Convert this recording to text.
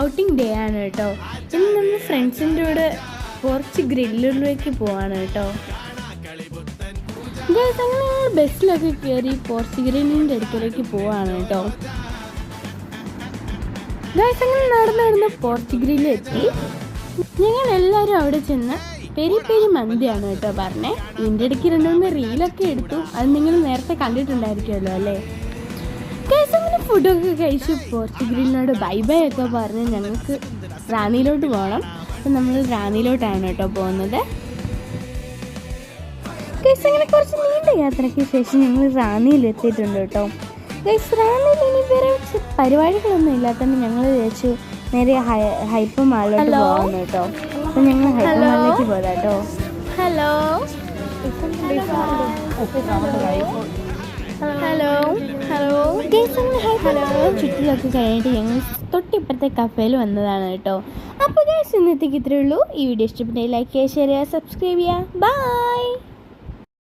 Outing day ആണ് കേട്ടോ. ഇന്ന് നമ്മൾ ഫ്രണ്ട്സിൻ്റെ കൂടെ കുറച്ച് ഗ്രില്ലിലേക്ക് പോവാണ് കേട്ടോ. ഗൈസ് അങ്ങനെ ഞങ്ങൾ ബസ്സിലൊക്കെ കയറി പോർച്ച് ഗ്രില്ലിൻ്റെ അടുക്കലേക്ക് പോവാണ് കേട്ടോ. ഗൈസ് അങ്ങനെ നടന്ന് പോർച്ച് ഗ്രില്ലെത്തി. ഞങ്ങൾ എല്ലാവരും അവിടെ ചെന്ന് പെരി പെരി മന്തിയാണ് കേട്ടോ പറഞ്ഞേ. ഇതിൻ്റെ ഇടയ്ക്ക് 2-3 റീലൊക്കെ എടുത്തു. അത് നിങ്ങൾ നേരത്തെ കണ്ടിട്ടുണ്ടായിരിക്കുമല്ലോ അല്ലേ. ഗൈസ് അങ്ങനെ ഫുഡൊക്കെ കഴിച്ച് പോർച്ച് ഗ്രില്ലിനോട് ബൈ ബൈ ഒക്കെ പറഞ്ഞ് ഞങ്ങൾക്ക് റാന്നിയിലോട്ട് പോകണം. അപ്പം നമ്മൾ റാന്നിയിലോട്ടാണ് കേട്ടോ പോകുന്നത്. ഗൈസ് അങ്ങനെ കുറച്ച് നീണ്ട യാത്രയ്ക്ക് ശേഷം ഞങ്ങൾ റാന്നിയിൽ എത്തിയിട്ടുണ്ട് കേട്ടോ. ഗൈസ് റാന്നിയിൽ ഇനി വേറെ പരിപാടികളൊന്നും ഇല്ലാത്തതുകൊണ്ട് ഞങ്ങൾ വിചാരിച്ചു നേരെ ഹൈപ്പർ മാളിലോട്ട് പോകാമെന്ന് കേട്ടോ. അപ്പം ഞങ്ങൾ ഹൈപ്പർ മാളിലേക്ക് പോകാം കേട്ടോ. ഹലോ ഹലോ ഹലോ ഗൈസ് അങ്ങനെ ഹൈപ്പർ മാളിൽ ചുറ്റിലൊക്കെ കഴിഞ്ഞിട്ട് ഞങ്ങൾ തൊട്ടിപ്പുറത്തെ കഫേയിൽ വന്നതാണ് കേട്ടോ. അപ്പോൾ ഗൈസ് ഇന്നത്തേക്ക് ഇത്രയേ ഉള്ളൂ. ഈ വീഡിയോ ഇഷ്ടപ്പെട്ടെങ്കിൽ ലൈക്ക് ചെയ്യുക, ഷെയർ ചെയ്യുക, സബ്സ്ക്രൈബ് ചെയ്യുക. ബൈ.